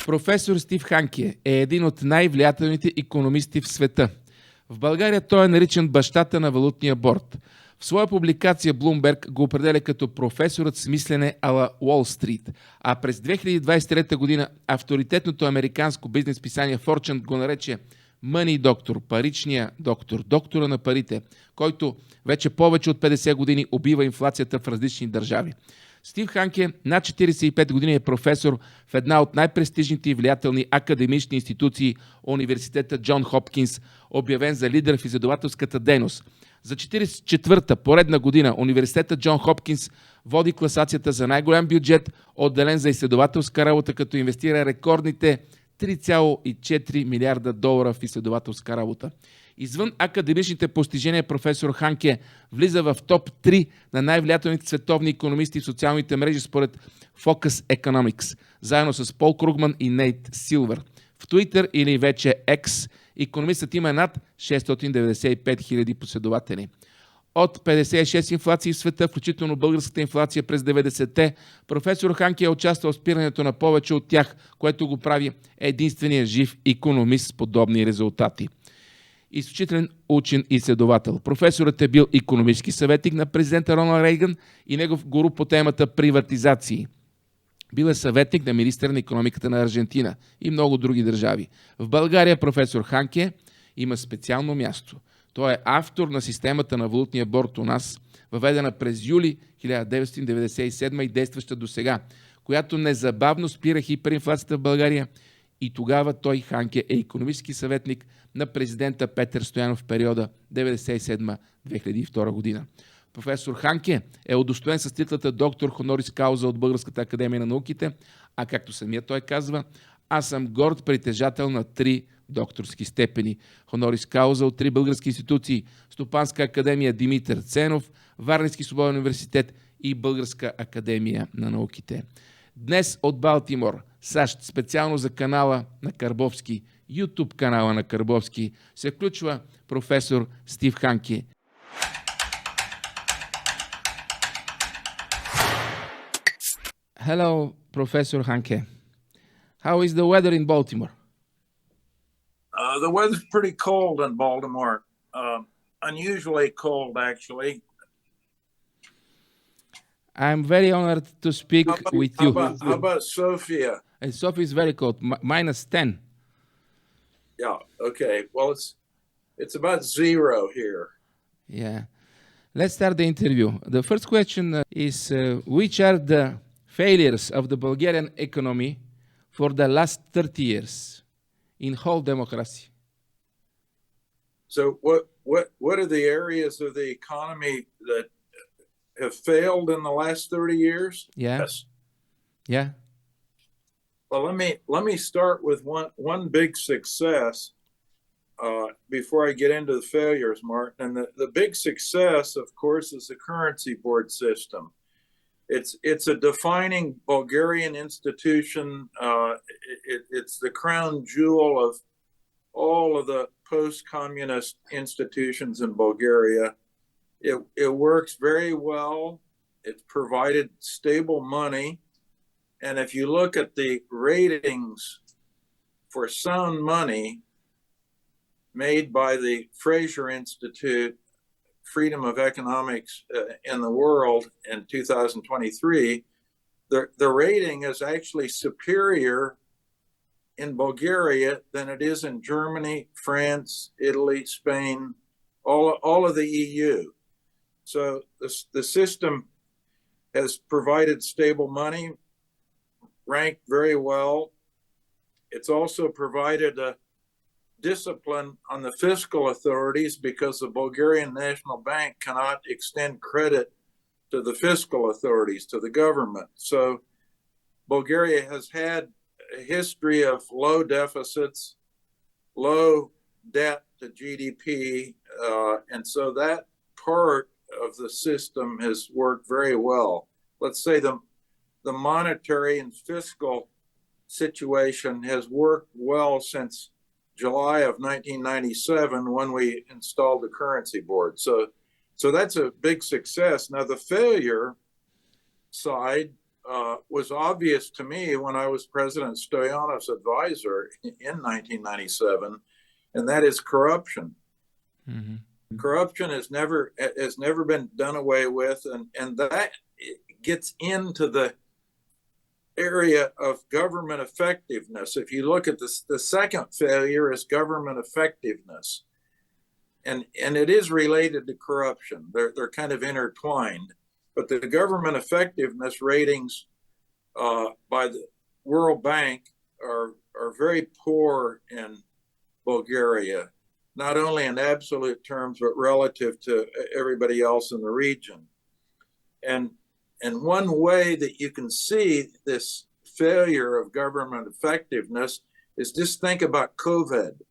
Професор Стив Ханке е един от най-влиятелните икономисти в света. В България той е наричан бащата на валутния борд. В своя публикация Bloomberg го определя като професорът с мислене ала Уолл Стрит, а през 2023 година авторитетното американско бизнес писание Fortune го нарече Money доктор, паричния доктор, доктора на парите, който вече повече от 50 години убива инфлацията в различни държави. Стив Ханке над 45 години е професор в една от най-престижните и влиятелни академични институции, университета Джон Хопкинс, обявен за лидер в изследователската дейност. За 44-та поредна година университета Джон Хопкинс води класацията за най-голям бюджет, отделен за изследователска работа, като инвестира рекордните 3,4 милиарда долара в изследователска работа. Извън академичните постижения, професор Ханке влиза в топ 3 на най-влиятелните световни икономисти в социалните мрежи според Focus Economics, заедно с Пол Кругман и Нейт Силвър. В Twitter или вече X икономистът има над 695 хиляди последователи. От 56 инфлации в света, включително българската инфлация през 90-те, професор Ханке е участвал в спирането на повече от тях, което го прави единствения жив икономист с подобни резултати. Изключителен учен и изследовател. Професорът е бил икономически съветник на президента Роналд Рейган и негов гуру по темата приватизации. Бил е съветник на министъра на икономиката на Аржентина и много други държави. В България професор Ханке има специално място. Той е автор на системата на валутния борд у нас, въведена през юли 1997 и действаща до сега, която незабавно спира хиперинфлацията в България, и тогава той, Ханке, е икономически съветник на президента Петър Стоянов в периода 1997-2002 година. Професор Ханке е удостоен с титлата доктор хонорис кауза от Българската академия на науките, а както самия той казва, аз съм горд притежател на 3 докторски степени. Хонорис кауза от 3 български институции: Стопанска академия Димитър Ценов, Варненски свободен университет и Българска академия на науките. Днес от Балтимор, САЩ, специално за канала на Карбовски, YouTube канала на Карбовски, се включва професор Стив Ханке. Hello, Professor Hanke. How is the weather in Baltimore? The weather's pretty cold in Baltimore. Unusually cold, actually. I'm very honored to speak with you. How about Sofia? And Sofia is very cold, minus 10. Yeah, okay. Well, it's about 0 here. Yeah. Let's start the interview. The first question is, which are the failures of the Bulgarian economy for the last 30 years in whole democracy? So what are the areas of the economy that have failed in the last 30 years? Yeah. Yes. Yeah. Well, let me start with one big success before I get into the failures, Martin. And the big success, of course, is the currency board system. It's a defining Bulgarian institution. It's the crown jewel of all of the post-communist institutions in Bulgaria. It works very well. It's provided stable money. And if you look at the ratings for sound money made by the Fraser Institute, Freedom of Economics in the World in 2023, the rating is actually superior in Bulgaria than it is in Germany, France, Italy, Spain, all of the EU. So the system has provided stable money, ranked very well. It's also provided a discipline on the fiscal authorities because the Bulgarian National Bank cannot extend credit to the fiscal authorities, to the government. So Bulgaria has had a history of low deficits, low debt to GDP, and so that part of the system has worked very well. Let's say the monetary and fiscal situation has worked well since July of 1997 when we installed the currency board. So that's a big success. Now the failure side was obvious to me when I was President Stoyanov's advisor in 1997, and that is corruption. Mm-hmm. Corruption has never been done away with, and that gets into the area of government effectiveness. If you look at the second failure is government effectiveness, and it is related to corruption. They're kind of intertwined. But the government effectiveness ratings by the World Bank are very poor in Bulgaria, not only in absolute terms, but relative to everybody else in the region. And one way that you can see this failure of government effectiveness is just think about COVID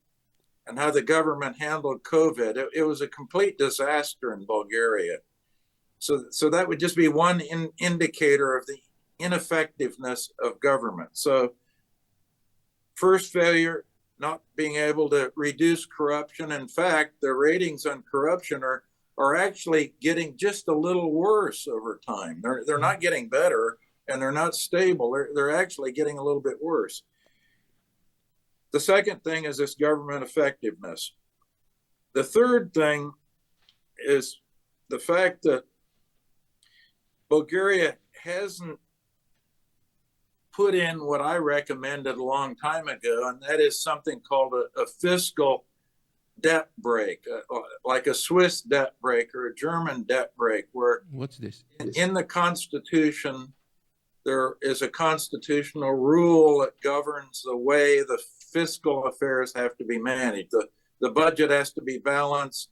and how the government handled COVID. It was a complete disaster in Bulgaria. So that would just be one indicator of the ineffectiveness of government. So first failure, not being able to reduce corruption. In fact, the ratings on corruption are actually getting just a little worse over time. They're not getting better, and they're not stable. They're actually getting a little bit worse. The second thing is this government effectiveness. The third thing is the fact that Bulgaria hasn't put in what I recommended a long time ago, and that is something called a fiscal debt break, like a Swiss debt break or a German debt break, where what's this? In the Constitution, there is a constitutional rule that governs the way the fiscal affairs have to be managed. The budget has to be balanced,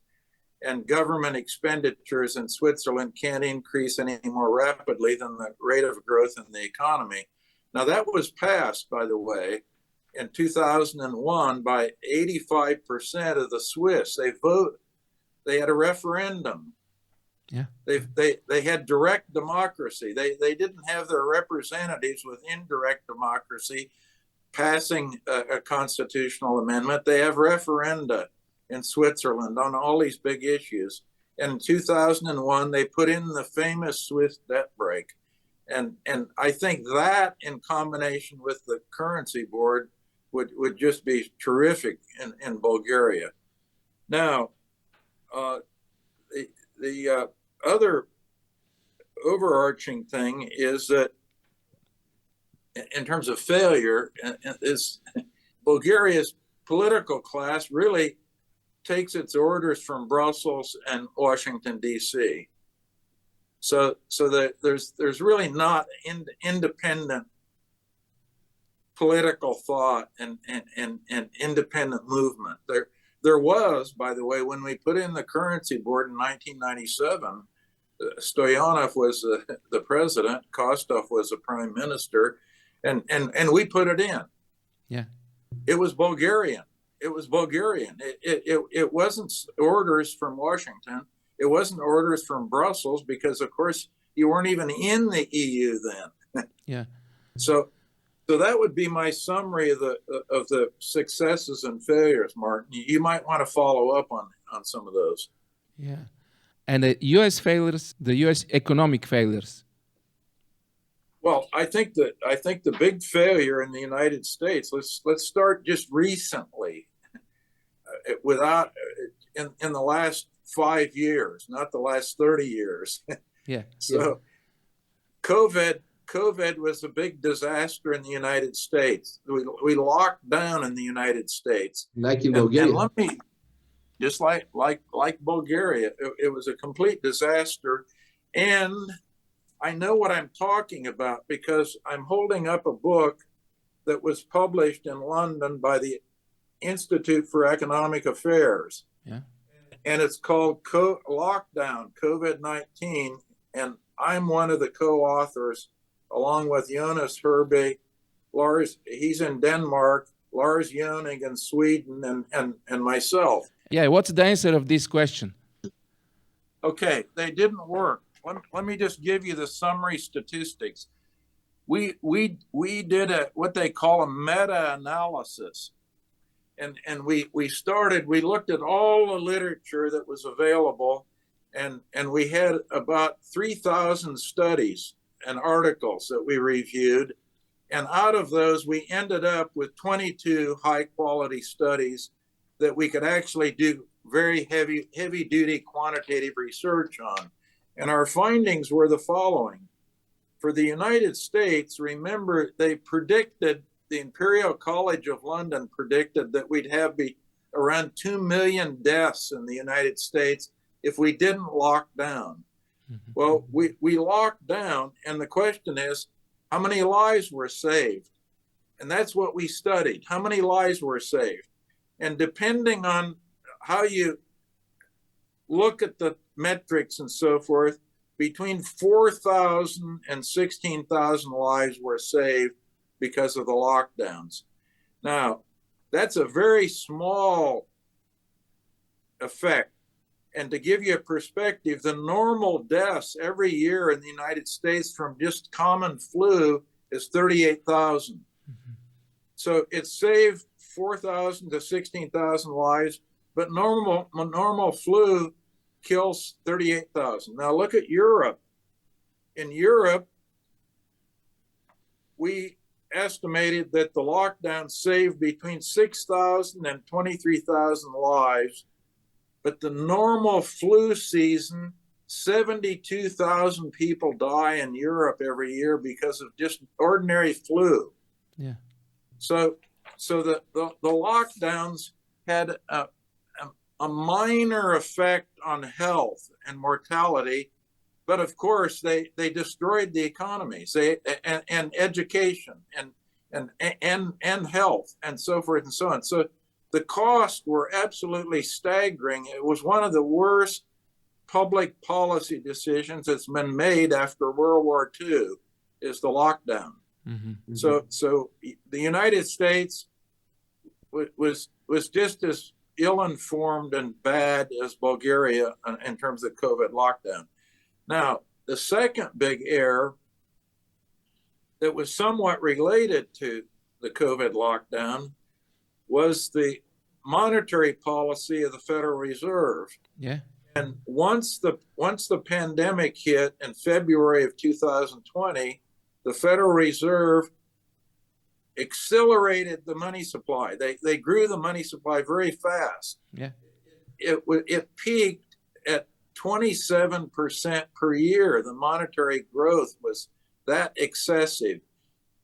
and government expenditures in Switzerland can't increase any more rapidly than the rate of growth in the economy. Now, that was passed, by the way, in 2001 by 85% of the Swiss. They had a referendum. Yeah. They had direct democracy. They didn't have their representatives with indirect democracy passing a constitutional amendment. They have referenda in Switzerland on all these big issues. And in 2001, they put in the famous Swiss debt break. And I think that in combination with the currency board would just be terrific in Bulgaria. Now, the other overarching thing is that in terms of failure, is Bulgaria's political class really takes its orders from Brussels and Washington, D.C. So that there's really not independent political thought and independent movement. There was, by the way, when we put in the currency board in 1997, Stoyanov was the president, Kostov was the prime minister, and we put it in. Yeah, it was Bulgarian. It was Bulgarian. It wasn't orders from Washington. It wasn't orders from Brussels, because, of course, you weren't even in the EU then. Yeah. So that would be my summary of the successes and failures, Martin. You might want to follow up on some of those. Yeah. And the U.S. failures, the U.S. economic failures. Well, I think the big failure in the United States. Let's start just recently, in the last 5 years, not the last 30 years. Yeah. So, COVID was a big disaster in the United States. We locked down in the United States, like in Bulgaria. And let me, just like Bulgaria, it was a complete disaster, and I know what I'm talking about because I'm holding up a book that was published in London by the Institute for Economic Affairs. Yeah. And it's called Lockdown, COVID-19. And I'm one of the co-authors, along with Jonas Herbe, Lars, he's in Denmark, Lars Joning in Sweden, and myself. Yeah, what's the answer of this question? Okay, they didn't work. Let me just give you the summary statistics. We did what they call a meta-analysis. And we looked at all the literature that was available, and we had about 3,000 studies. and articles that we reviewed. And out of those, we ended up with 22 high quality studies that we could actually do very heavy duty quantitative research on. And our findings were the following. For the United States, remember, they predicted, the Imperial College of London predicted that we'd have around 2 million deaths in the United States if we didn't lock down. Mm-hmm. Well, we locked down, and the question is, how many lives were saved? And that's what we studied. How many lives were saved? And depending on how you look at the metrics and so forth, between 4,000 and 16,000 lives were saved because of the lockdowns. Now, that's a very small effect. And to give you a perspective, the normal deaths every year in the United States from just common flu is 38,000. Mm-hmm. So it saved 4,000 to 16,000 lives, but normal flu kills 38,000. Now look at Europe. In Europe, we estimated that the lockdown saved between 6,000 and 23,000 lives. But the normal flu season, 72,000 people die in Europe every year because of just ordinary flu. Yeah. So the lockdowns had a minor effect on health and mortality, but of course they destroyed the economies, and education and health and so forth and so on. So the costs were absolutely staggering. It was one of the worst public policy decisions that's been made after World War II, is the lockdown. Mm-hmm. So the United States was just as ill-informed and bad as Bulgaria in terms of COVID lockdown. Now, the second big error that was somewhat related to the COVID lockdown was the monetary policy of the Federal Reserve. Yeah. And once the pandemic hit in February of 2020, the Federal Reserve accelerated the money supply. They grew the money supply very fast. Yeah. It peaked at 27% per year. The monetary growth was that excessive.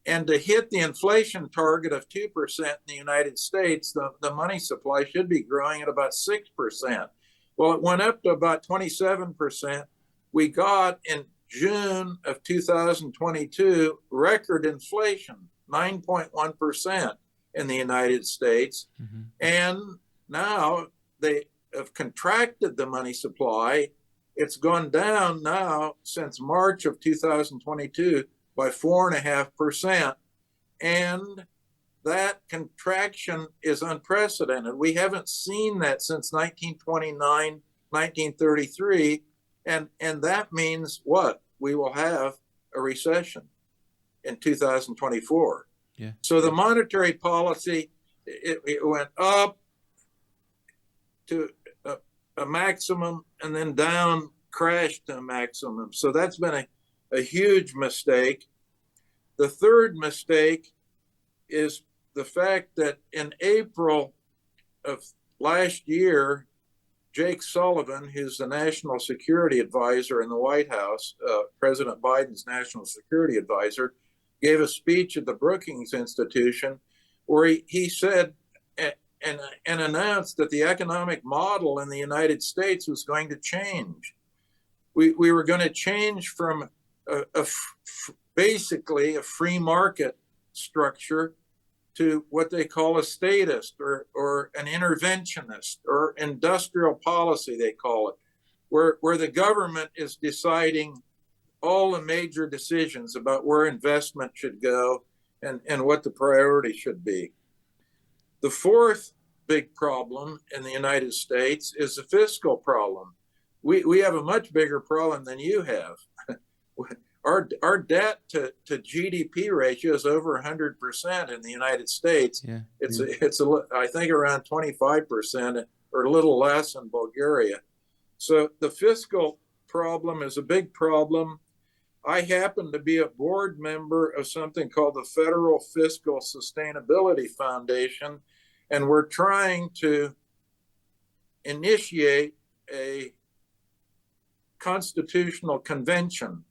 And to hit the inflation target of 2% in the United States, the money supply should be growing at about 6%. Well, it went up to about 27%. We got in June of 2022 record inflation, 9.1% in the United States. Mm-hmm. And now they have contracted the money supply. It's gone down now since March of 2022 by 4.5%. And that contraction is unprecedented. We haven't seen that since 1929, 1933. And that means what? We will have a recession in 2024. Yeah. So the monetary policy, it went up to a maximum and then down, crashed to a maximum. So that's been a huge mistake. The third mistake is the fact that in April of last year, Jake Sullivan, who's the national security advisor in the White House, President Biden's national security advisor, gave a speech at the Brookings Institution where he said and announced that the economic model in the United States was going to change. We were going to change from basically a free market structure to what they call a statist or an interventionist or industrial policy, they call it, where the government is deciding all the major decisions about where investment should go and what the priority should be. The fourth big problem in the United States is the fiscal problem. We have a much bigger problem than you have. Our debt to GDP ratio is over 100% in the United States. Yeah. It's I think around 25% or a little less in Bulgaria. So the fiscal problem is a big problem. I happen to be a board member of something called the Federal Fiscal Sustainability Foundation, and we're trying to initiate a constitutional convention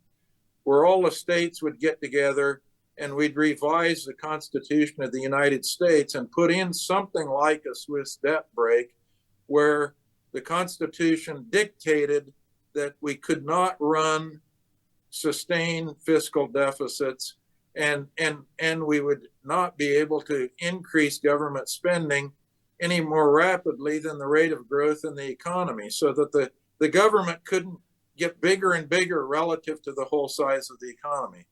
where all the states would get together and we'd revise the Constitution of the United States and put in something like a Swiss debt break, where the Constitution dictated that we could not run sustained fiscal deficits, and we would not be able to increase government spending any more rapidly than the rate of growth in the economy, so that the government couldn't get bigger and bigger relative to the whole size of the economy.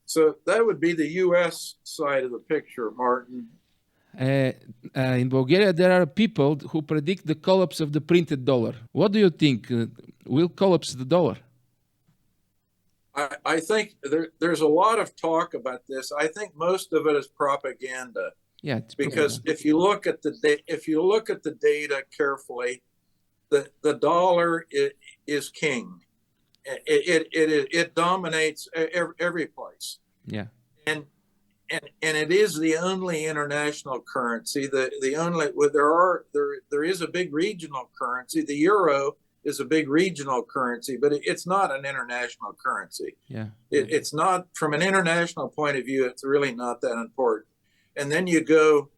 So that would be the U.S. side of the picture, Martin. In Bulgaria, there are people who predict the collapse of the printed dollar. What do you think? Will collapse the dollar? I think there's a lot of talk about this. I think most of it is propaganda. Yeah, it's because propaganda. if you look at the data carefully, the dollar is king. It dominates every place. Yeah. And it is the only international currency. The only there is a big regional currency. The euro is a big regional currency, but it's not an international currency. Yeah. It's not, from an international point of view, it's really not that important. And then you go,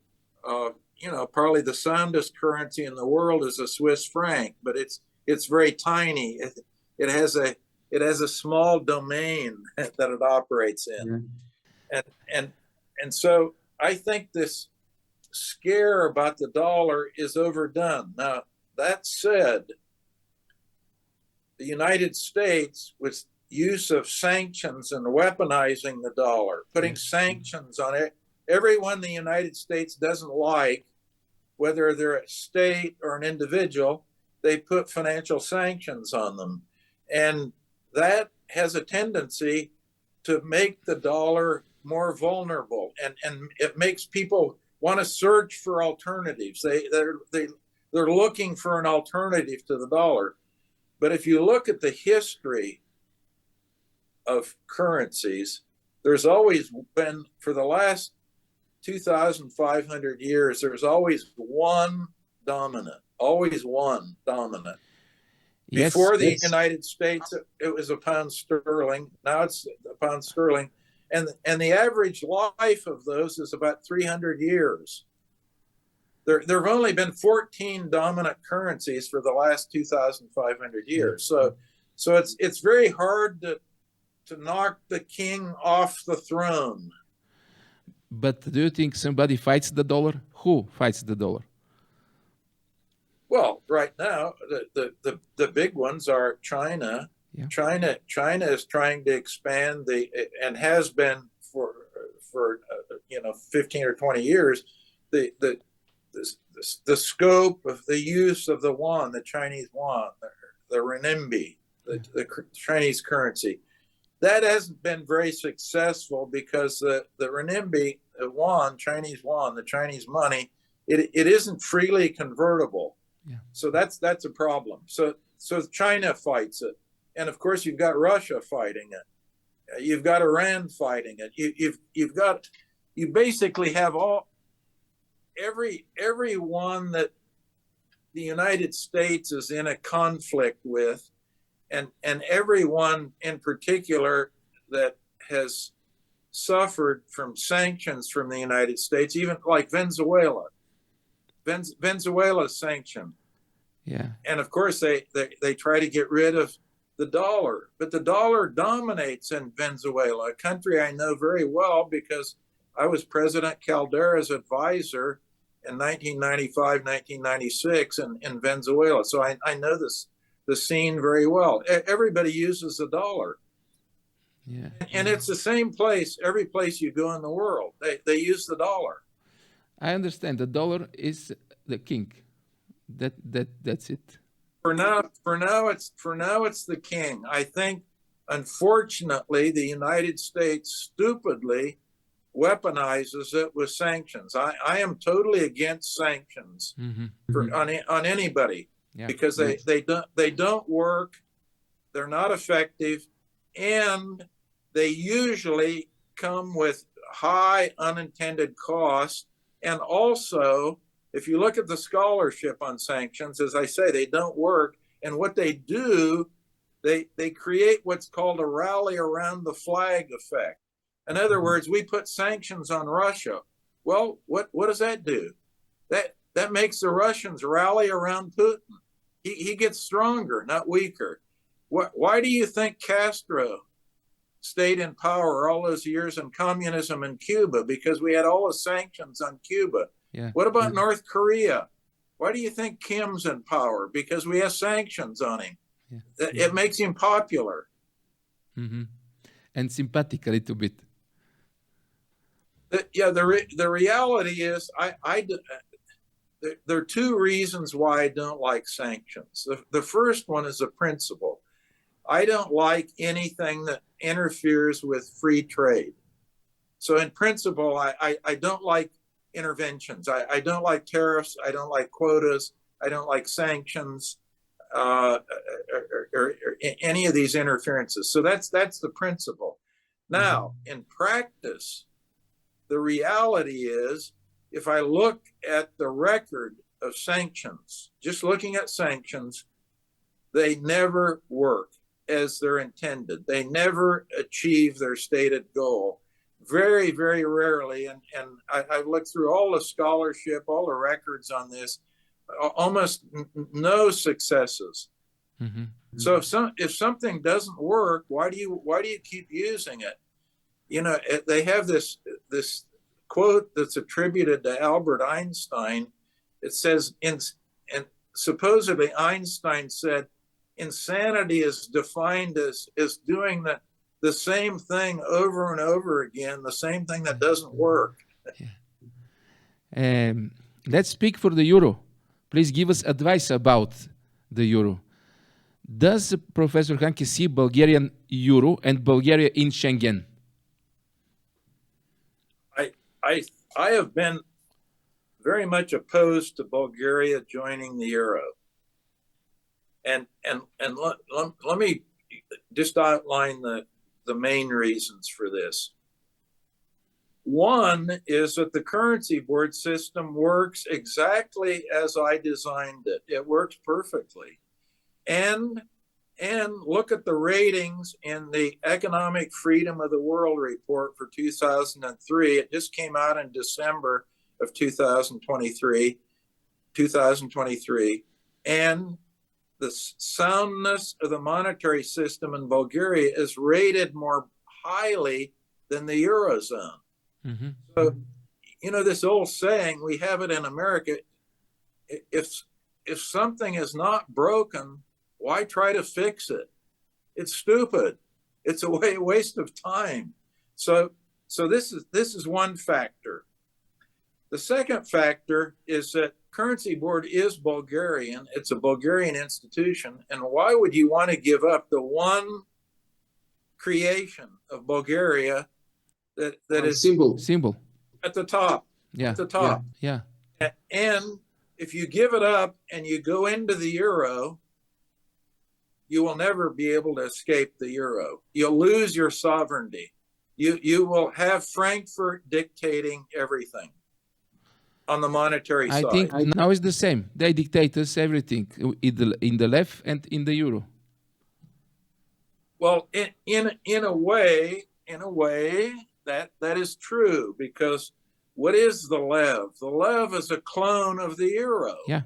probably the soundest currency in the world is a Swiss franc, but it's very tiny. It has a small domain that it operates in. Yeah. And so I think this scare about the dollar is overdone. Now, that said, the United States, with use of sanctions and weaponizing the dollar, putting sanctions on it, everyone the United States doesn't like, whether they're a state or an individual, they put financial sanctions on them. And that has a tendency to make the dollar more vulnerable, and it makes people want to search for alternatives. They're looking for an alternative to the dollar. But if you look at the history of currencies, there's always been, for the last 2,500 years, there's always one dominant. Before the United States, it was a pound sterling. Now it's a pound sterling. And the average life of those is about 300 years. There have only been 14 dominant currencies for the last 2,500 years. So it's very hard to knock the king off the throne. But do you think somebody fights the dollar? Who fights the dollar? Well, right now, the big ones are China. Yeah. China is trying to expand and has been for 15 or 20 years, the scope of the use of the yuan, the Chinese yuan, the renminbi, the Chinese currency. That hasn't been very successful because the renminbi, the yuan, Chinese yuan, the Chinese money, it isn't freely convertible. Yeah. So that's a problem. So China fights it. And of course, you've got Russia fighting it. You've got Iran fighting it. You basically have everyone that the United States is in a conflict with, and everyone in particular that has suffered from sanctions from the United States, even like Venezuela. Venezuela's sanctioned. Yeah. And of course, they try to get rid of the dollar, but the dollar dominates in Venezuela, a country I know very well because I was President Caldera's advisor in 1995, 1996 in Venezuela. So I know the scene very well. Everybody uses the dollar. Yeah. And it's the same place, every place you go in the world, they use the dollar. I understand. The dollar is the king. That's it. For now, it's the king. I think, unfortunately, the United States stupidly weaponizes it with sanctions. I am totally against sanctions on anybody because they don't work. They're not effective, and they usually come with high unintended costs. And also, if you look at the scholarship on sanctions, as I say, they don't work. And what they do, they create what's called a rally around the flag effect. In other words, we put sanctions on Russia. Well, what does that do? That makes the Russians rally around Putin. He gets stronger, not weaker. Why do you think Castro stayed in power all those years in communism in Cuba? Because we had all the sanctions on Cuba. Yeah. What about North Korea? Why do you think Kim's in power? Because we have sanctions on him. Yeah. It makes him popular. Mm-hmm. And sympathetic a little bit. The reality is, there are two reasons why I don't like sanctions. The first one is a principle. I don't like anything that interferes with free trade. So in principle, I don't like interventions. I don't like tariffs. I don't like quotas. I don't like sanctions, or any of these interferences. So that's the principle. Now, in practice, the reality is, if I look at the record of sanctions, just looking at sanctions, they never work as they're intended. They never achieve their stated goal. Very, very rarely. And I've looked through all the scholarship, all the records on this, almost no successes. Mm-hmm. So if something doesn't work, why do you keep using it? You know, they have this quote that's attributed to Albert Einstein. It says, and supposedly Einstein said, insanity is defined as doing the same thing over and over again, the same thing that doesn't work. Let's speak for the euro. Please give us advice about the euro. Does Professor Hанке see Bulgarian euro and Bulgaria in Schengen? I have been very much opposed to Bulgaria joining the euro. And let me just outline the main reasons for this. One is that the currency board system works exactly as I designed it. It works perfectly. And look at the ratings in the Economic Freedom of the World report for 2003. It just came out in December of 2023. And the soundness of the monetary system in Bulgaria is rated more highly than the Eurozone. Mm-hmm. So, you know, this old saying, we have it in America, if something is not broken, why try to fix it? It's stupid. It's a waste of time. So this is one factor. The second factor is that Currency Board is Bulgarian. It's a Bulgarian institution. And why would you want to give up the one creation of Bulgaria that is symbol at the top? Yeah. At the top. Yeah. And if you give it up and you go into the euro, you will never be able to escape the euro. You'll lose your sovereignty. You will have Frankfurt dictating everything on the monetary side. I think now it's the same. They dictate us everything in the left and in the euro. Well, in a way, that is true, because what is the lev? The lev is a clone of the euro. Yeah.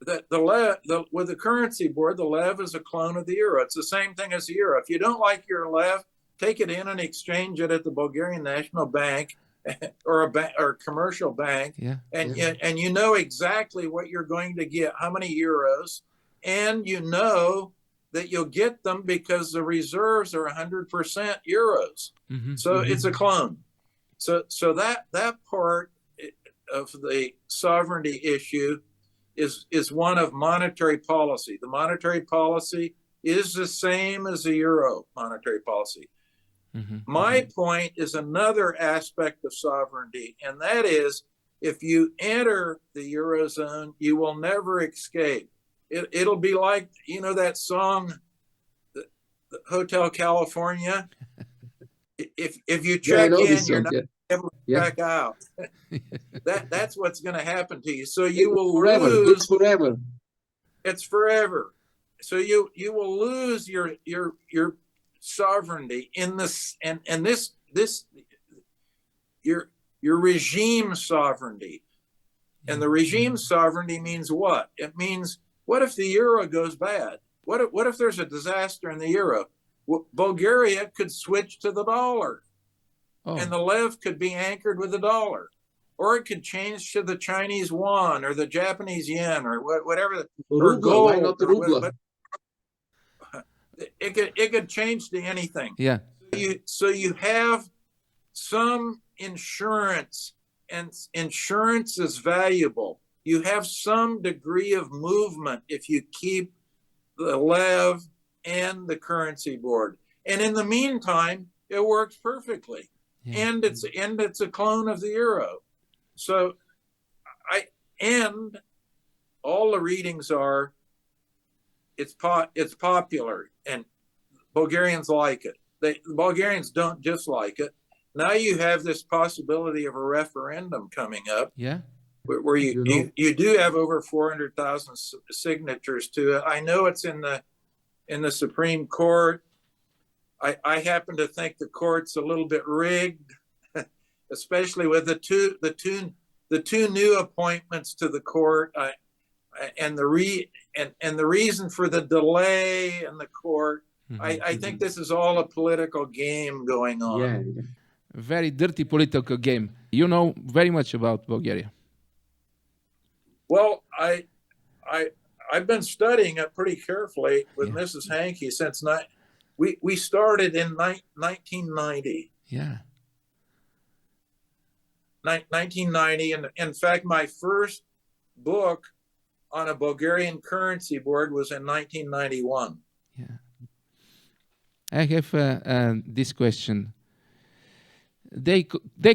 With the currency board, the lev is a clone of the euro. It's the same thing as the euro. If you don't like your lev, take it in and exchange it at the Bulgarian National Bank or a commercial bank. Yeah. And you know exactly what you're going to get, how many euros, and you know that you'll get them because the reserves are 100% euros. Mm-hmm. So it's a clone. So that part of the sovereignty issue is one of monetary policy. The monetary policy is the same as the euro monetary policy. Mm-hmm. My point is another aspect of sovereignty, and that is, if you enter the eurozone, you will never escape. It'll be like, you know, that song, the Hotel California. if you Yeah, I check know in, this you're song. not Yeah. able to Yeah. check out. That's what's going to happen to you. So you will Forever. lose. It's forever. It's forever. So you will lose your sovereignty in this and this your regime sovereignty. And the regime sovereignty means what? It means, what if the euro goes bad? What if there's a disaster in the euro? Bulgaria could switch to the dollar, and the lev could be anchored with the dollar, or it could change to the Chinese yuan or the Japanese yen or whatever, or Rubla. gold. Why not rubla? It could change to anything. Yeah. So you have some insurance, and insurance is valuable. You have some degree of movement if you keep the lev and the currency board. And in the meantime, it works perfectly. Yeah. And it's a clone of the euro. So all the readings are it's popular, and Bulgarians like it. The Bulgarians don't dislike it. Now you have this possibility of a referendum coming up. Yeah. Where you do have over 400,000 signatures to it. I know it's in the Supreme Court. I happen to think the court's a little bit rigged, especially with the two new appointments to the court, and the reason for the delay in the court. I think this is all a political game going on. Yeah. Very dirty political game. You know very much about Bulgaria. Well, I've been studying it pretty carefully with Mrs. Hанке since we started in 1990. Yeah. 1990, and in fact, my first book on a Bulgarian currency board was in 1991. Yeah. I have this question. They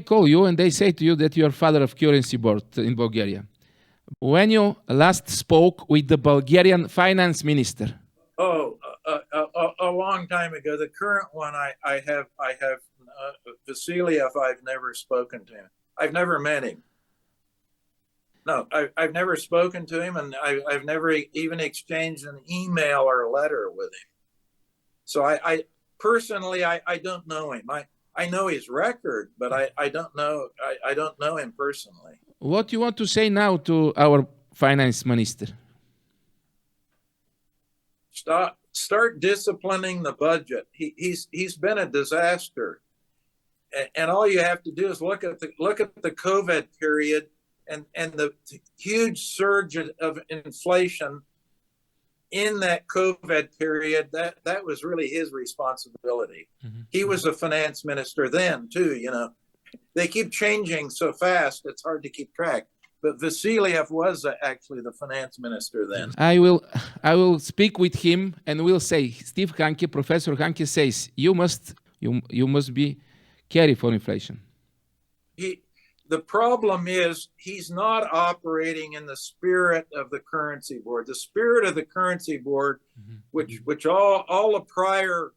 call you and they say to you that you are father of currency board in Bulgaria. When you last spoke with the Bulgarian finance minister? Oh, a long time ago. The current one, I have Vasiliev. I've never spoken to him. I've never met him. No, I've never spoken to him, and I've never even exchanged an email or a letter with him. So I personally don't know him. I know his record, but I don't know him personally. What do you want to say now to our finance minister? Start disciplining the budget. He's been a disaster, and all you have to do is look at the COVID period and the huge surge of inflation in that COVID period. That was really his responsibility. Mm-hmm. He was a finance minister then too. You know, they keep changing so fast; it's hard to keep track. But Vasiliev was actually the finance minister then. I will speak with him and we'll say, Steve Hанке, Professor Hанке says, you must be careful for inflation. The problem is he's not operating in the spirit of the currency board. The spirit of the currency board, which all the prior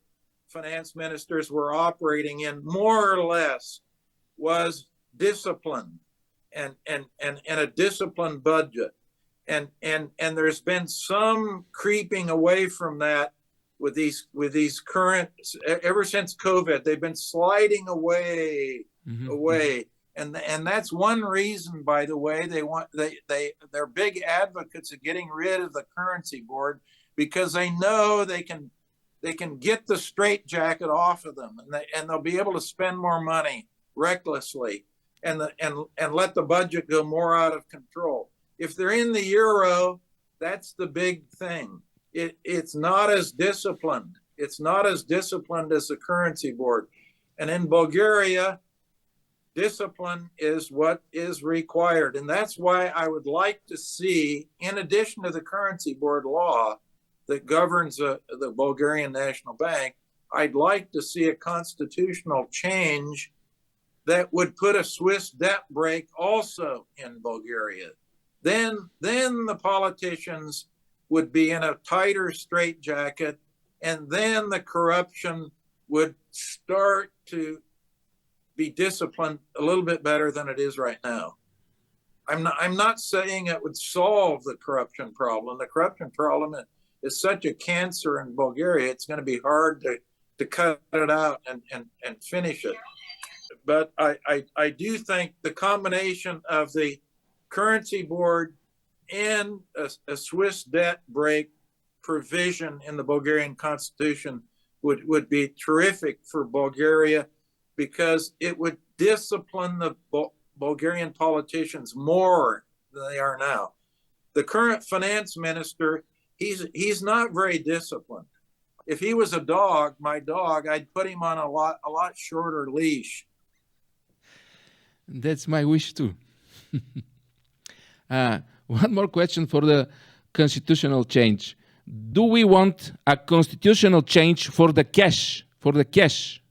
finance ministers were operating in, more or less, was discipline. And a disciplined budget, and there's been some creeping away from that with these current, ever since COVID, they've been sliding away, and that's one reason, by the way, they're big advocates of getting rid of the currency board, because they know they can get the straitjacket off of them, and they'll be able to spend more money recklessly. And let the budget go more out of control. If they're in the euro, that's the big thing. It's not as disciplined. It's not as disciplined as the currency board. And in Bulgaria, discipline is what is required. And that's why I would like to see, in addition to the currency board law that governs the Bulgarian National Bank, I'd like to see a constitutional change that would put a Swiss debt brake also in Bulgaria. Then the politicians would be in a tighter straitjacket, and then the corruption would start to be disciplined a little bit better than it is right now. I'm not saying it would solve the corruption problem. The corruption problem is such a cancer in Bulgaria, it's going to be hard to cut it out and finish it. But I do think the combination of the currency board and a Swiss debt break provision in the Bulgarian constitution would be terrific for Bulgaria, because it would discipline the Bulgarian politicians more than they are now. The current finance minister, he's not very disciplined. If he was a dog, my dog, I'd put him on a lot shorter leash. That's my wish too. One more question for the constitutional change. Do we want a constitutional change for the cash? For the cash?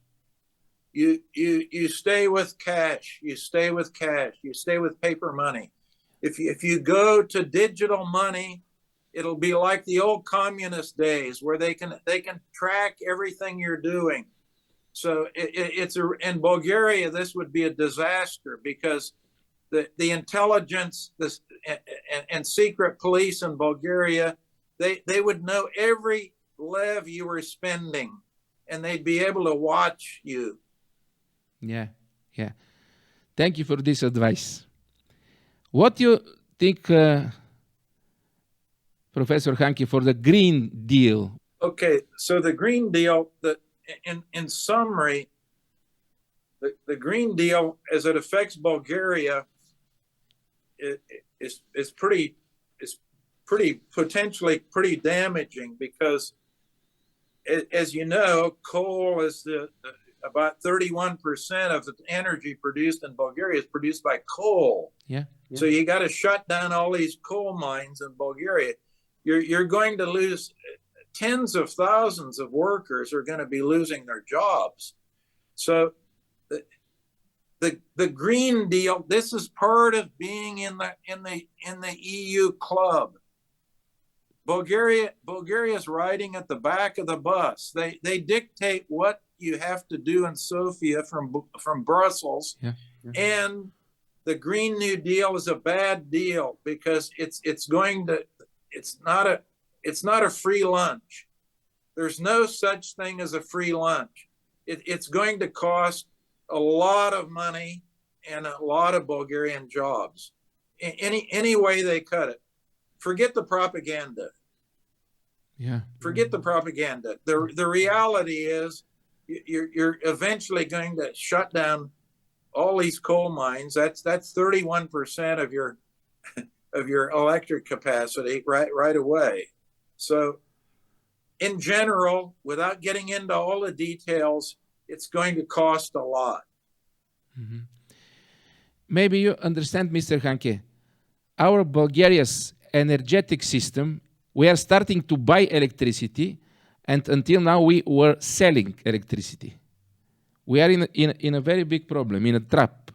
You stay with cash. You stay with cash. You stay with paper money. If you go to digital money, it'll be like the old communist days where they can track everything you're doing. So in Bulgaria, this would be a disaster, because the intelligence and secret police in Bulgaria, they would know every lev you were spending, and they'd be able to watch you. Yeah. Thank you for this advice. What do you think, Professor Hанке, for the Green Deal? Okay, so the Green Deal, in summary, the Green Deal, as it affects Bulgaria, is potentially pretty damaging, because, as you know, coal is about 31% of the energy produced in Bulgaria is produced by coal. Yeah. So you got to shut down all these coal mines in Bulgaria. You're going to lose tens of thousands of workers are going to be losing their jobs. So the Green Deal, this is part of being in the EU club. Bulgaria is riding at the back of the bus. They dictate what you have to do in Sofia from Brussels. Yeah. And the Green New Deal is a bad deal, because it's not a free lunch. There's no such thing as a free lunch. It's going to cost a lot of money and a lot of Bulgarian jobs. Any way they cut it. Forget the propaganda. Yeah. Forget the propaganda. The reality is, you're eventually going to shut down all these coal mines. That's 31% of your electric capacity right away. So, in general, without getting into all the details, it's going to cost a lot. Mm-hmm. Maybe you understand, Mr. Hанке. Our Bulgaria's energetic system, we are starting to buy electricity, and until now we were selling electricity. We are in a very big problem, in a trap.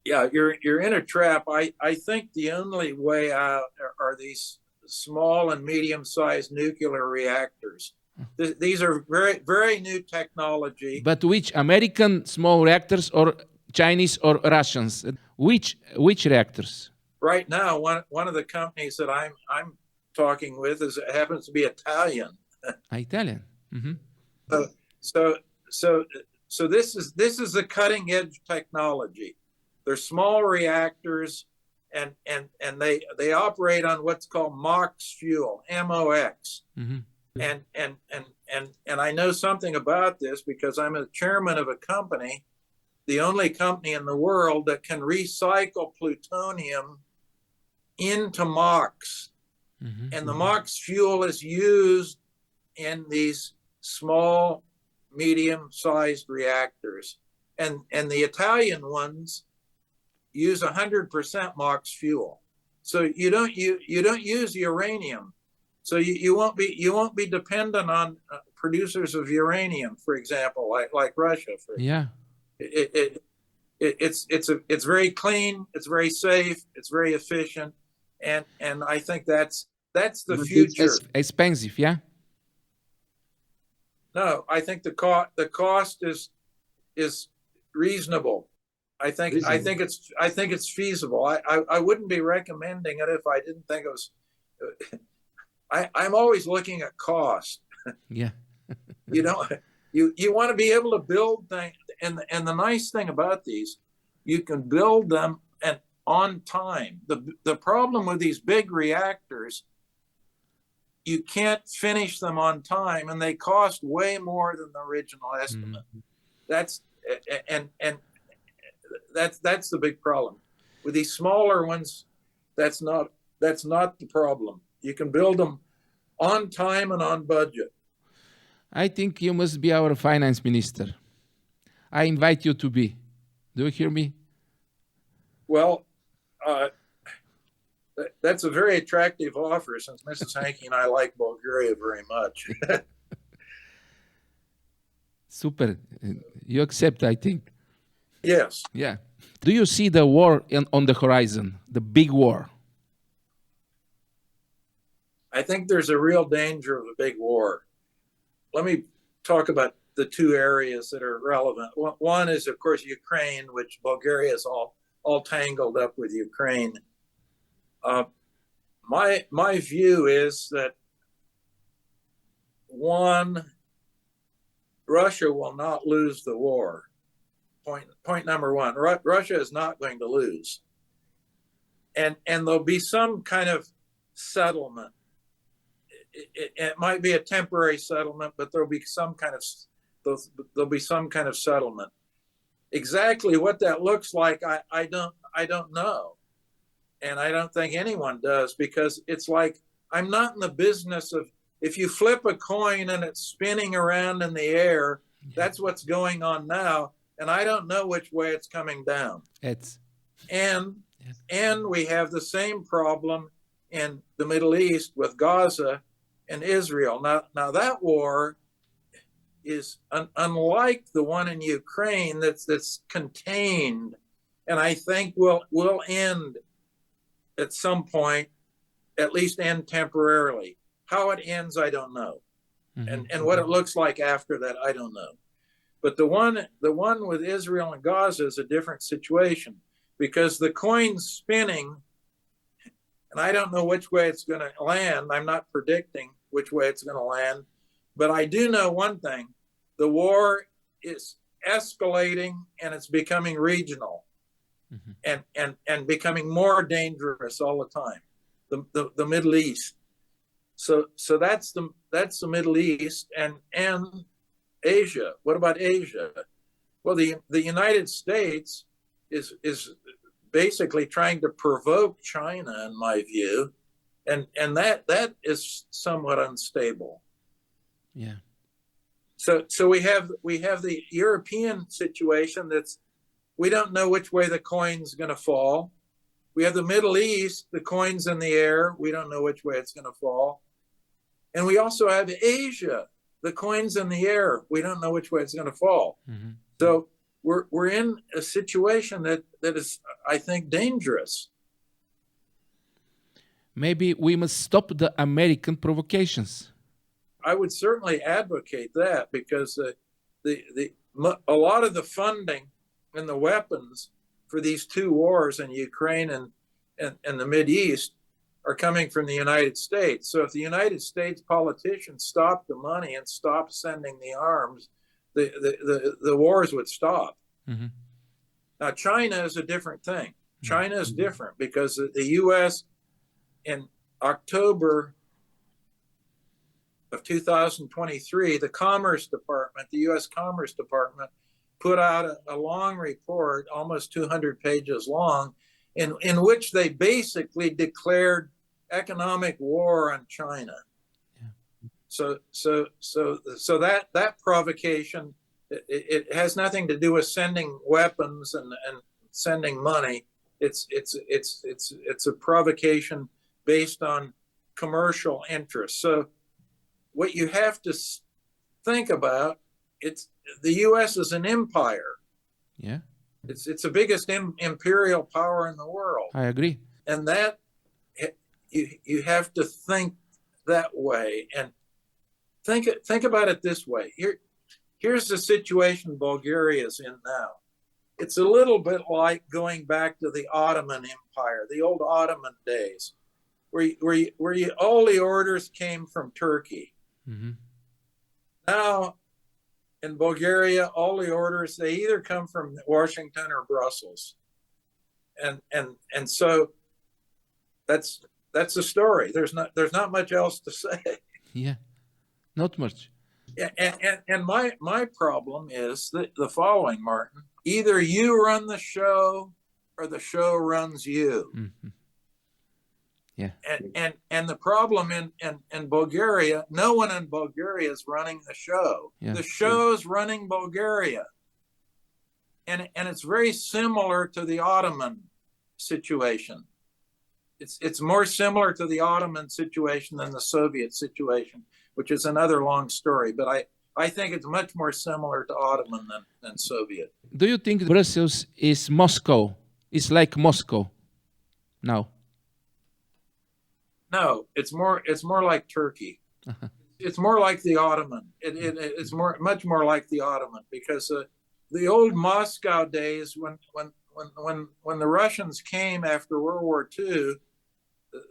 You're in a trap. I think the only way out are these small and medium-sized nuclear reactors. These are very, very new technology. But which American small reactors, or Chinese or Russians? Which reactors? Right now, one of the companies that I'm talking with happens to be Italian. Italian. Mm-hmm. So this is the cutting edge technology. They're small reactors, and they operate on what's called MOX fuel, MOX. Mm-hmm. And I know something about this, because I'm a chairman of a company, the only company in the world that can recycle plutonium into MOX. Mm-hmm. And the MOX fuel is used in these small, medium-sized reactors. And the Italian ones use 100% MOX fuel. So you don't use uranium. So you won't be dependent on producers of uranium, for example, like Russia. Yeah. It's very clean, it's very safe, it's very efficient, and I think that's the future. It's expensive, yeah. No, I think the cost is reasonable. I think it's feasible. I wouldn't be recommending it if I didn't think it was. I'm always looking at cost. Yeah. You know, you want to be able to build things, and the nice thing about these, you can build them and on time. The problem with these big reactors, you can't finish them on time, and they cost way more than the original estimate. That's the big problem. With these smaller ones, that's not the problem. You can build them on time and on budget. I think you must be our finance minister. I invite you to be. Do you hear me? Well, that's a very attractive offer, since Mrs. Hanke and I like Bulgaria very much. Super. You accept, I think. Yes. Yeah. Do you see the war on the horizon, the big war? I think there's a real danger of a big war. Let me talk about the two areas that are relevant. One is, of course, Ukraine, which Bulgaria is all tangled up with Ukraine. My view is that, one, Russia will not lose the war. Point number one, Russia is not going to lose. And there'll be some kind of settlement. It might be a temporary settlement, but there'll be some kind of settlement. Exactly what that looks like, I don't know. And I don't think anyone does, because it's like, I'm not in the business of, if you flip a coin and it's spinning around in the air, that's what's going on now. And I don't know which way it's coming down. And we have the same problem in the Middle East with Gaza and Israel. Now that war is unlike the one in Ukraine that's contained, and I think will end at some point, at least end temporarily. How it ends, I don't know. And what it looks like after that, I don't know. But the one with Israel and Gaza is a different situation, because the coin's spinning, and I don't know which way it's going to land. I'm not predicting which way it's going to land, but I do know one thing: the war is escalating, and it's becoming regional, and becoming more dangerous all the time. The Middle East. So that's the Middle East and Asia. What about Asia? Well, the United States is basically trying to provoke China, in my view, and that is somewhat unstable. Yeah. So we have the European situation that's, we don't know which way the coin's going to fall. We have the Middle East, the coin's in the air. We don't know which way it's going to fall. And we also have Asia, the coin's in the air. We don't know which way it's going to fall. So we're in a situation that is, I think, dangerous. Maybe we must stop the American provocations. I would certainly advocate that, because a lot of the funding and the weapons for these two wars in Ukraine and the Mideast are coming from the United States. So if the United States politicians stop the money and stop sending the arms, the wars would stop. Now, China is a different thing. China is different, because the U.S. in October of 2023, the Commerce Department, the U.S. Commerce Department, put out a long report, almost 200 pages long, in which they basically declared economic war on China. So that provocation, it has nothing to do with sending weapons and sending money. It's a provocation based on commercial interests. So what you have to think about, the U.S. is an empire. Yeah. It's the biggest imperial power in the world. I agree. And that you have to think that way. And think about it this way. Here's the situation Bulgaria is in now. It's a little bit like going back to the Ottoman Empire, the old Ottoman days, where all the orders came from Turkey. Mm-hmm. Now, in Bulgaria, all the orders, they either come from Washington or Brussels. And so that's the story. There's not much else to say. Yeah, not much. And my problem is the following, Martin. Either you run the show or the show runs you. Mm-hmm. Yeah. And the problem in Bulgaria, no one in Bulgaria is running the show. Yeah. The show's running Bulgaria. And it's very similar to the Ottoman situation. It's more similar to the Ottoman situation than the Soviet situation, which is another long story. But I think it's much more similar to Ottoman than Soviet. Do you think Brussels is Moscow? It's like Moscow now? No, it's more like Turkey. Uh-huh. It's more like the Ottoman. It's much more like the Ottoman, because the old Moscow days, when the Russians came after World War II,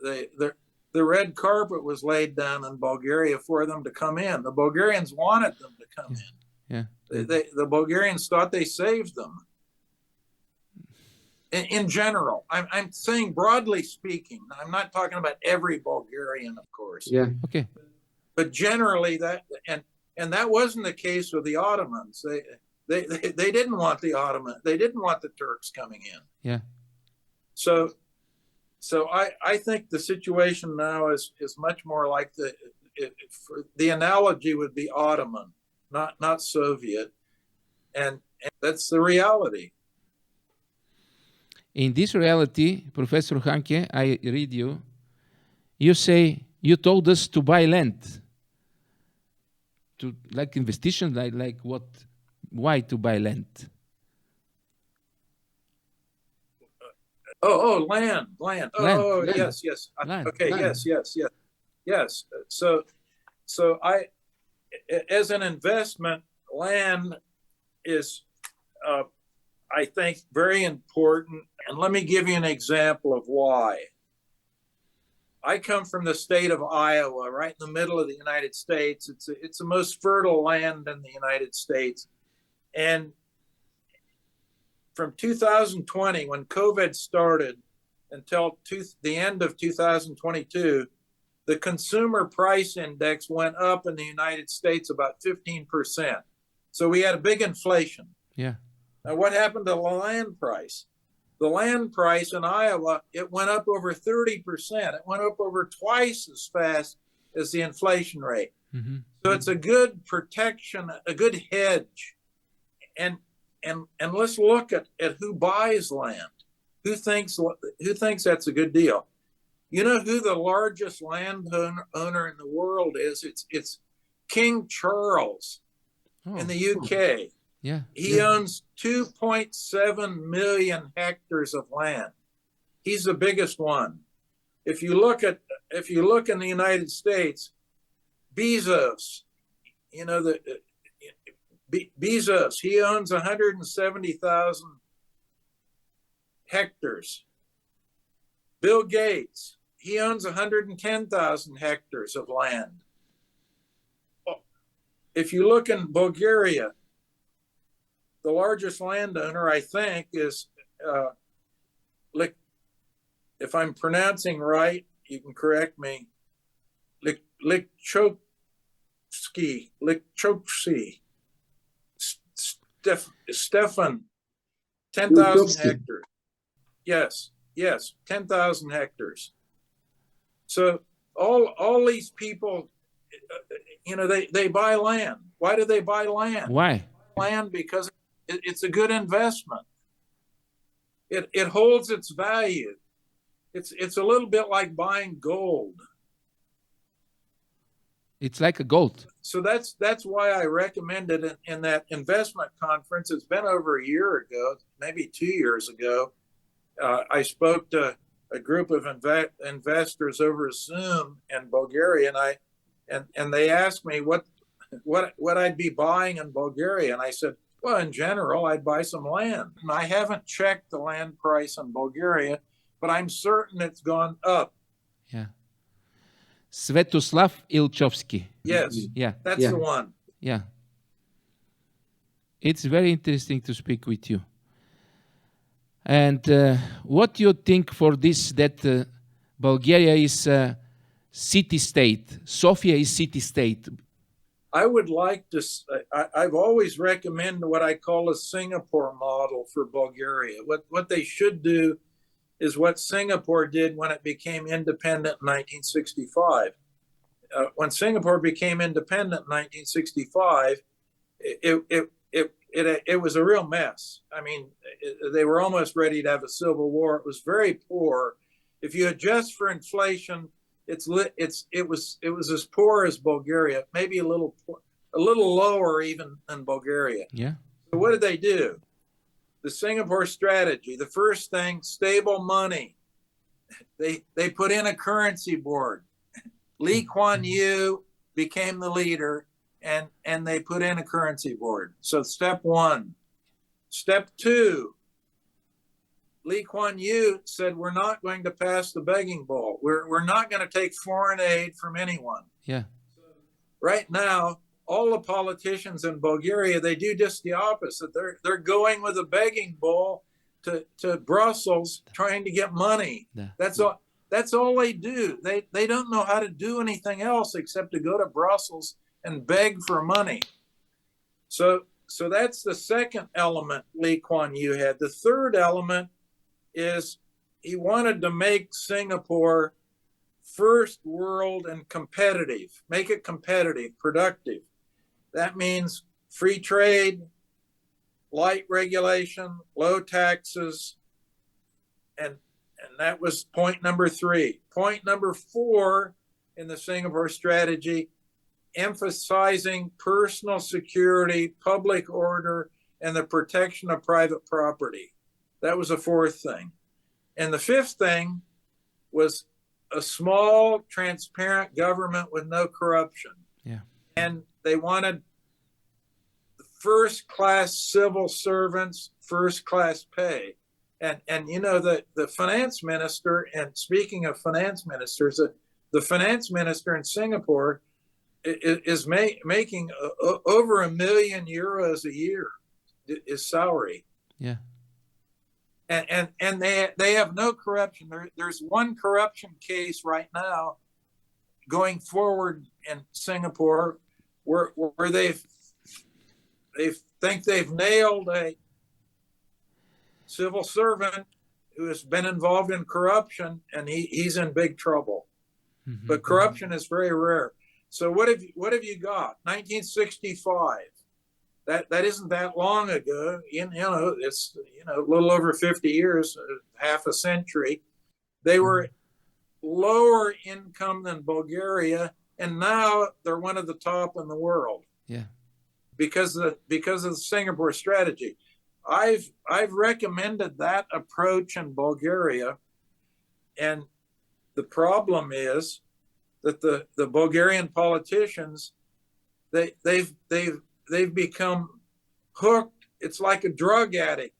the red carpet was laid down in Bulgaria for them to come in. The Bulgarians wanted them to come in. Yeah. The Bulgarians thought they saved them. In general, I'm saying broadly speaking. I'm not talking about every Bulgarian, of course. Yeah. Okay. But generally, and that wasn't the case with the Ottomans. They didn't want the Ottoman. They didn't want the Turks coming in. Yeah. So I think the situation now is much more like the analogy would be Ottoman, not Soviet, and that's the reality. In this reality, Professor Hанке, I read you. You say you told us to buy land, to like investigation, like what? Why to buy land? Oh, land. Oh, Land. yes. Land. Okay, Land. yes. So as an investment, land is, I think, very important. And let me give you an example of why. I come from the state of Iowa, right in the middle of the United States. It's the most fertile land in the United States. And from 2020, when COVID started, until the end of 2022, the consumer price index went up in the United States about 15%. So we had a big inflation. Yeah. Now, what happened to the land price? The land price in Iowa, it went up over 30%. It went up over twice as fast as the inflation rate. Mm-hmm. So it's a good protection, a good hedge. And let's look at who buys land. Who thinks that's a good deal? You know who the largest landowner in the world is? It's King Charles in the UK. Yeah. He owns 2.7 million hectares of land. He's the biggest one. If you look in the United States, Bezos, Bezos, he owns 170,000 hectares. Bill Gates, he owns 110,000 hectares of land. If you look in Bulgaria, the largest landowner, I think, is, if I'm pronouncing right, you can correct me, Lichowski. Stefan, 10,000 hectares. Yes, 10,000 hectares. So all these people, they buy land. Why do they buy land? Why? Land because it's a good investment. It holds its value. It's a little bit like buying gold. It's like a gold. So that's why I recommended it in that investment conference. It's been over a year ago, maybe 2 years ago. I spoke to a group of investors over Zoom in Bulgaria, and and they asked me what I'd be buying in Bulgaria, and I said, well, in general, I'd buy some land. And I haven't checked the land price in Bulgaria, but I'm certain it's gone up. Yeah. Svetослав Ilchovsky. Yes. Yeah. That's the one. Yeah. It's very interesting to speak with you. And what do you think for this, that Bulgaria is a city-state, Sofia is city-state? I would like to, I've always recommended what I call a Singapore model for Bulgaria. What they should do is what Singapore did when it became independent in 1965. When Singapore became independent in 1965, it was a real mess. I mean, they were almost ready to have a civil war. It was very poor. If you adjust for inflation, it was as poor as Bulgaria, maybe a little lower even than Bulgaria. Yeah. So what did they do? The Singapore strategy, the first thing, stable money. They put in a currency board. Lee Kuan Yew became the leader, and they put in a currency board. So step one. Step two, Lee Kuan Yew said, we're not going to pass the begging bowl. We're not going to take foreign aid from anyone. Yeah. Right now, all the politicians in Bulgaria, they do just the opposite. They're going with a begging bowl to Brussels, trying to get money. Yeah. That's all they do. They don't know how to do anything else except to go to Brussels and beg for money. So that's the second element Lee Kuan Yew had. The third element is he wanted to make Singapore first world and competitive, make it competitive, productive. That means free trade, light regulation, low taxes, and that was point number 3. Point number 4 in the Singapore strategy, emphasizing personal security, public order, and the protection of private property. That was the 4th thing. And the 5th thing was a small, transparent government with no corruption. Yeah. And they wanted first-class civil servants, first-class pay. And you know, the finance minister, and speaking of finance ministers, the finance minister in Singapore is making over €1 million a year, his salary. Yeah. And they have no corruption. There's one corruption case right now going forward in Singapore where they think they've nailed a civil servant who has been involved in corruption, and he's in big trouble. Mm-hmm. But corruption is very rare. So what have you got? 1965. That isn't that long ago. You know, it's a little over 50 years, half a century. They were lower income than Bulgaria, and now they're one of the top in the world. Yeah. Because of the Singapore strategy. I've recommended that approach in Bulgaria, and the problem is that the Bulgarian politicians, they've become hooked. It's like a drug addict.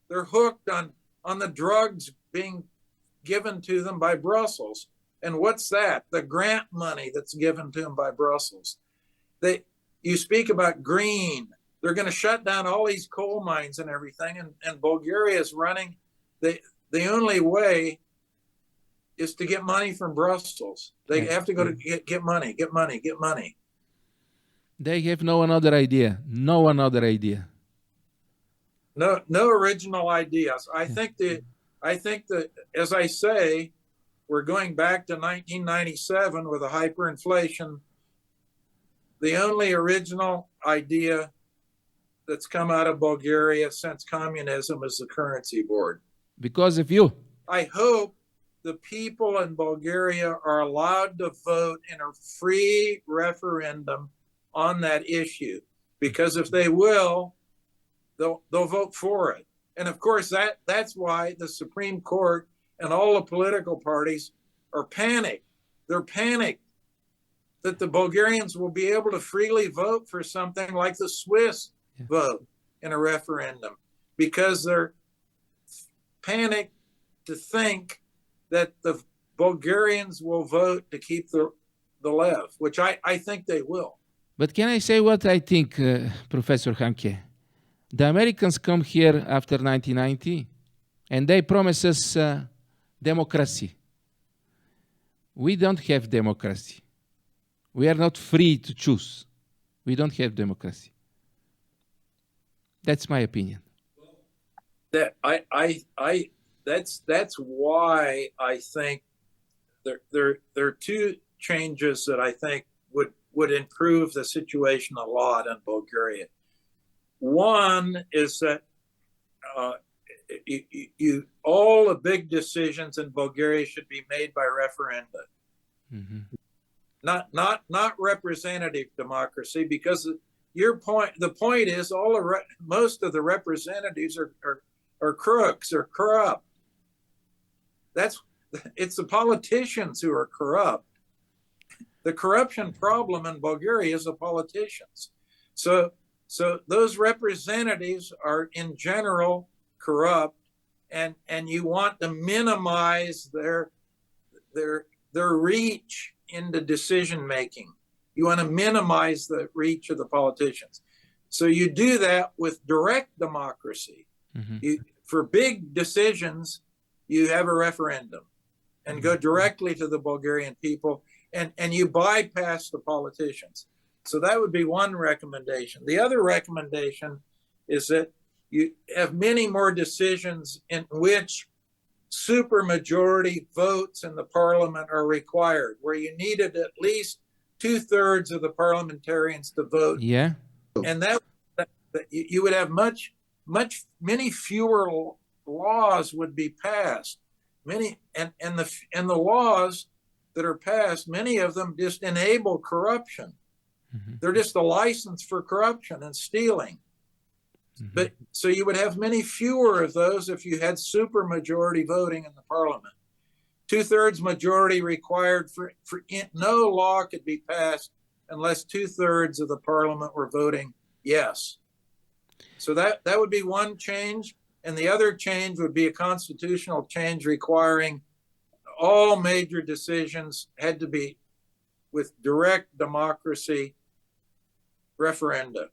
They're hooked on the drugs being given to them by Brussels. And what's that? The grant money that's given to them by Brussels. You speak about green. They're going to shut down all these coal mines and everything. And Bulgaria is running. The only way is to get money from Brussels. They have to go to get money. They have no another idea. No original ideas. I think that, as I say, we're going back to 1997 with a hyperinflation. The only original idea that's come out of Bulgaria since communism is the currency board. Because of you. I hope the people in Bulgaria are allowed to vote in a free referendum on that issue. Because if they will, they'll vote for it. And of course, that's why the Supreme Court and all the political parties are panicked. They're panicked. that the Bulgarians will be able to freely vote for something like the Swiss vote in a referendum, because they're panicked to think that the Bulgarians will vote to keep the left, which I think they will. But can I say what I think, Professor Hанке? The Americans come here after 1990 and they promise us democracy. We don't have democracy. We are not free to choose. We don't have democracy. That's my opinion. That's why I think there are two changes that I think would improve the situation a lot in Bulgaria. One is that all the big decisions in Bulgaria should be made by referenda. Mm-hmm. Not representative democracy, because the point is most of the representatives are crooks or corrupt. It's the politicians who are corrupt. The corruption problem in Bulgaria is the politicians. So those representatives are in general corrupt, and you want to minimize their reach into decision making. You want to minimize the reach of the politicians. So you do that with direct democracy. Mm-hmm. For big decisions, you have a referendum and go directly to the Bulgarian people, and you bypass the politicians. So that would be one recommendation. The other recommendation is that you have many more decisions in which supermajority votes in the parliament are required, where you needed at least 2/3 of the parliamentarians to vote. Yeah. And that you would have many fewer laws would be passed. And the laws that are passed, many of them just enable corruption. Mm-hmm. They're just a license for corruption and stealing. Mm-hmm. But so you would have many fewer of those if you had supermajority voting in the parliament. 2/3 majority required for no law could be passed unless 2/3 of the parliament were voting yes. So that would be one change. And the other change would be a constitutional change requiring all major decisions had to be with direct democracy referenda,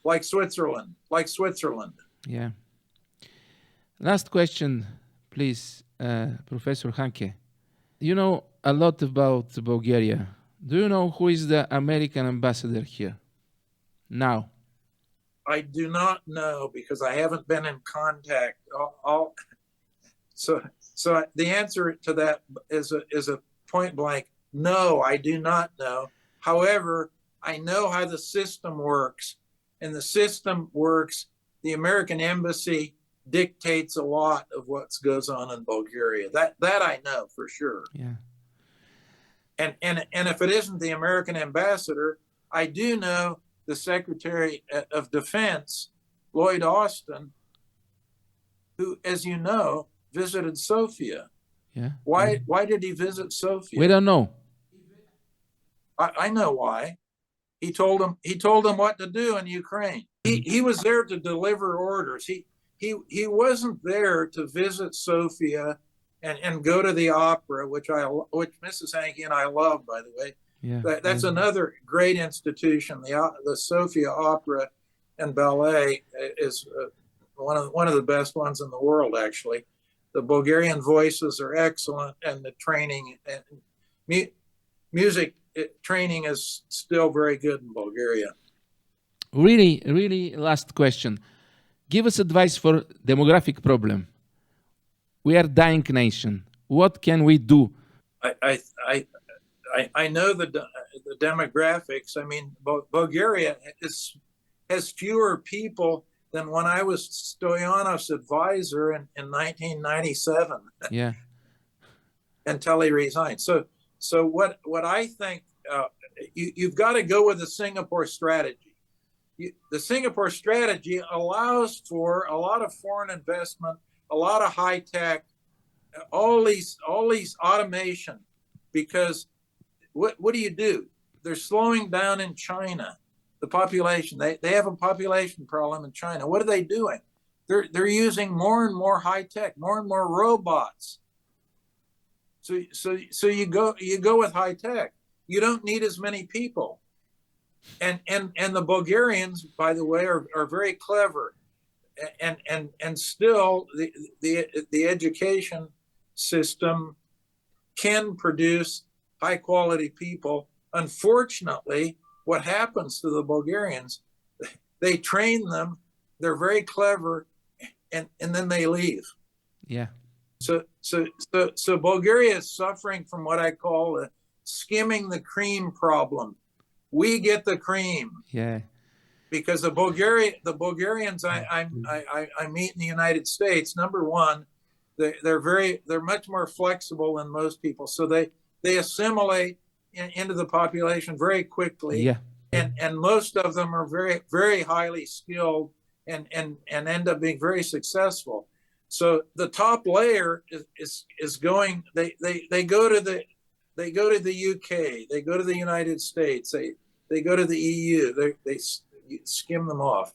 like Switzerland. Yeah. Last question, please, Professor Hанке. You know a lot about Bulgaria. Do you know who is the American ambassador here now? I do not know, because I haven't been in contact. So the answer to that is a point blank no. I do not know. However, I know how the system works, and the system works. The American embassy dictates a lot of what goes on in Bulgaria. That I know for sure. Yeah. And if it isn't the American ambassador, I do know the Secretary of Defense, Lloyd Austin, who, as you know, visited Sofia. Yeah. Why did he visit Sofia? We don't know. I know why. He told them what to do in Ukraine. He was there to deliver orders. He wasn't there to visit Sofia and go to the opera, which Mrs. Hанке and I love, by the way. Yeah. That's another great institution. The Sofia Opera and Ballet is one of the best ones in the world, actually. The Bulgarian voices are excellent, and the training and music training is still very good in Bulgaria. Really, last question. Give us advice for demographic problem. We are dying nation. What can we do? I know the demographics. I mean, Bulgaria has fewer people than when I was Stoyanov's advisor in 1997. Yeah. Until he resigned. So what I think, you've got to go with the Singapore strategy. The Singapore strategy allows for a lot of foreign investment, a lot of high tech, all these automation, because what do? they're slowing down in China. The population, they have a population problem in China. What are they doing? They're using more and more high tech, more and more robots. So you go with high tech. You don't need as many people. And the Bulgarians, by the way, are very clever. And still the education system can produce high quality people. Unfortunately, what happens to the Bulgarians, they train them, they're very clever, and then they leave. Yeah. So Bulgaria is suffering from what I call a skimming the cream problem. We get the cream. Yeah. Because the Bulgarians I meet in the United States, number one, they're much more flexible than most people. So they assimilate into the population very quickly. Yeah. And most of them are very, very highly skilled and end up being very successful. So the top layer is going, they go to the UK, they go to the United States, they go to the EU, they skim them off.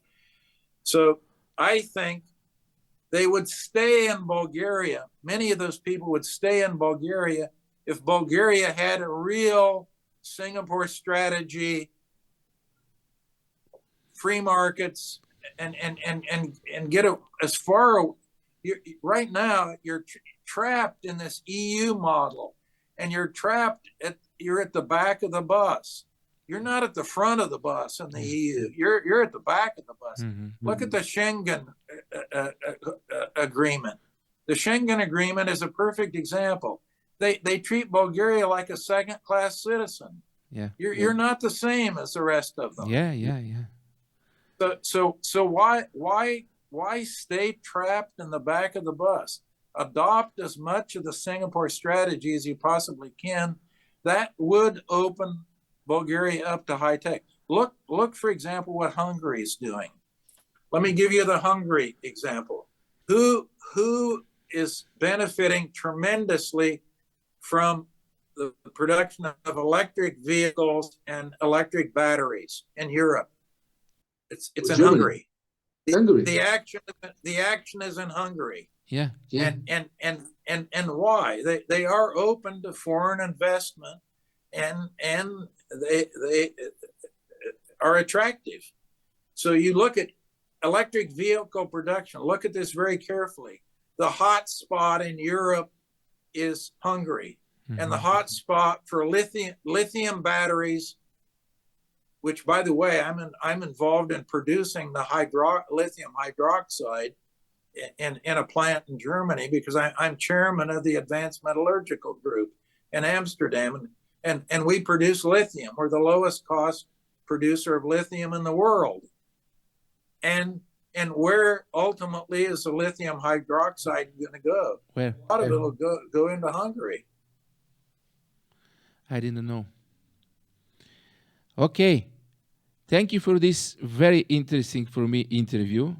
So I think they would stay in Bulgaria. Many of those people would stay in Bulgaria if Bulgaria had a real Singapore strategy, free markets, and get it as far. Right now, you're trapped in this EU model, and you're at the back of the bus. You're not at the front of the bus in the EU. You're at the back of the bus. Mm-hmm. Look at the Schengen agreement. The Schengen agreement is a perfect example. They treat Bulgaria like a second-class citizen. Yeah. You're not the same as the rest of them. Yeah. So why stay trapped in the back of the bus? Adopt as much of the Singapore strategy as you possibly can. That would open Bulgaria up to high tech. Look, for example, what Hungary is doing. Let me give you the Hungary example. Who is benefiting tremendously from the production of electric vehicles and electric batteries in Europe? It's in Hungary. The action is in Hungary. Yeah. And why? They are open to foreign investment, and they are attractive. So you look at electric vehicle production. Look at this very carefully. The hot spot in Europe is Hungary, and the hot spot for lithium batteries, which, by the way, I'm involved in producing the lithium hydroxide in a plant in Germany, because I'm chairman of the Advanced Metallurgical Group in Amsterdam, and we produce lithium. We're the lowest cost producer of lithium in the world. And where ultimately is the lithium hydroxide going to go? Where? A lot of it will go into Hungary. I didn't know. Okay. Thank you for this very interesting for me interview.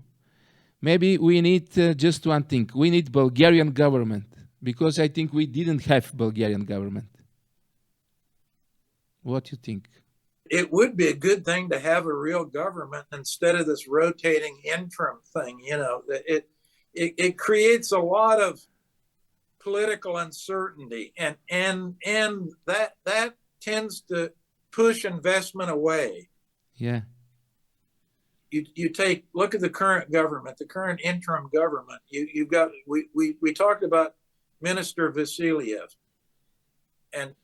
Maybe we need just one thing. We need Bulgarian government, because I think we didn't have Bulgarian government. What do you think? It would be a good thing to have a real government instead of this rotating interim thing. You know, it creates a lot of political uncertainty, and that tends to push investment away. Yeah. Look at the current government, the current interim government. You've got we talked about Minister Vasiliev, and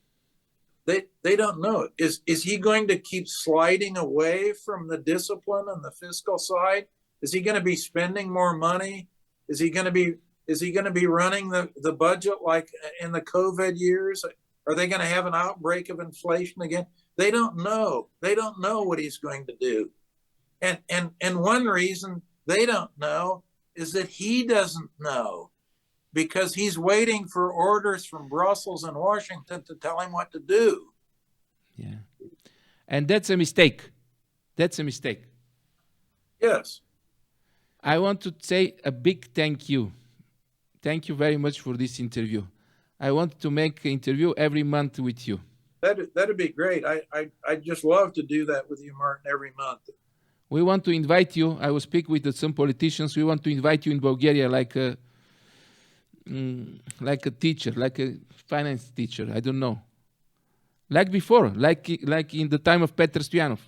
they don't know. Is he going to keep sliding away from the discipline on the fiscal side? Is he going to be spending more money? Is he going to be running the budget like in the COVID years? Are they going to have an outbreak of inflation again? They don't know. They don't know what he's going to do. And one reason they don't know is that he doesn't know, because he's waiting for orders from Brussels and Washington to tell him what to do. Yeah. And that's a mistake. That's a mistake. Yes. I want to say a big thank you. Thank you very much for this interview. I want to make an interview every month with you. that'd be great. I'd just love to do that with you, Martin, every month. We want to invite you. I will speak with some politicians. We want to invite you in Bulgaria like a teacher, like a finance teacher. I don't know. Like before, like in the time of Petr Stoyanov.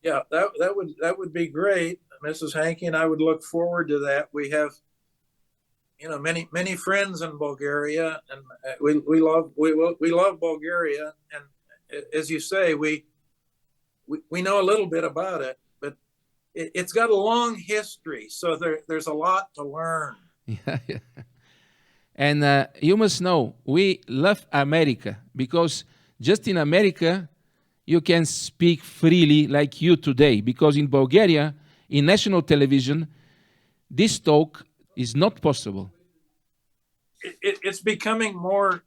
Yeah, that would be great, Mrs. Hanke, and I would look forward to that. We have, many friends in Bulgaria, and we love Bulgaria. And as you say, we know a little bit about it, but it's got a long history, so there's a lot to learn. Yeah. And you must know, we love America because just in America, you can speak freely like you today. Because in Bulgaria, in national television, this talk is not possible. It's becoming more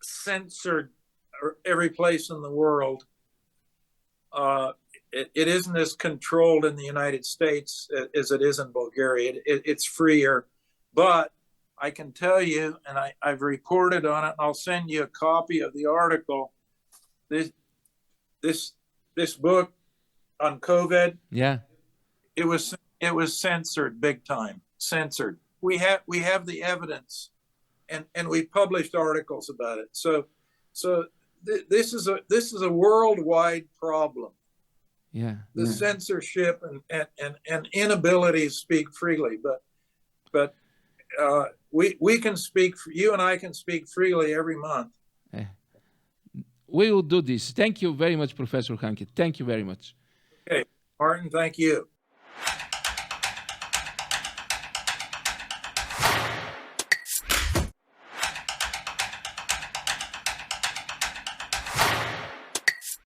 censored every place in the world. It isn't as controlled in the United States as it is in Bulgaria. It's freer. But I can tell you, and I've reported on it, and I'll send you a copy of the article. This book on COVID, Yeah. it was censored big time. Censored. We have the evidence, and we published articles about it. So this is a worldwide problem. Yeah. The censorship and inability to speak freely, but we can speak. You and I can speak freely every month. We will do this. Thank you very much, Professor Hannke. Thank you very much. Okay, Martin, thank you.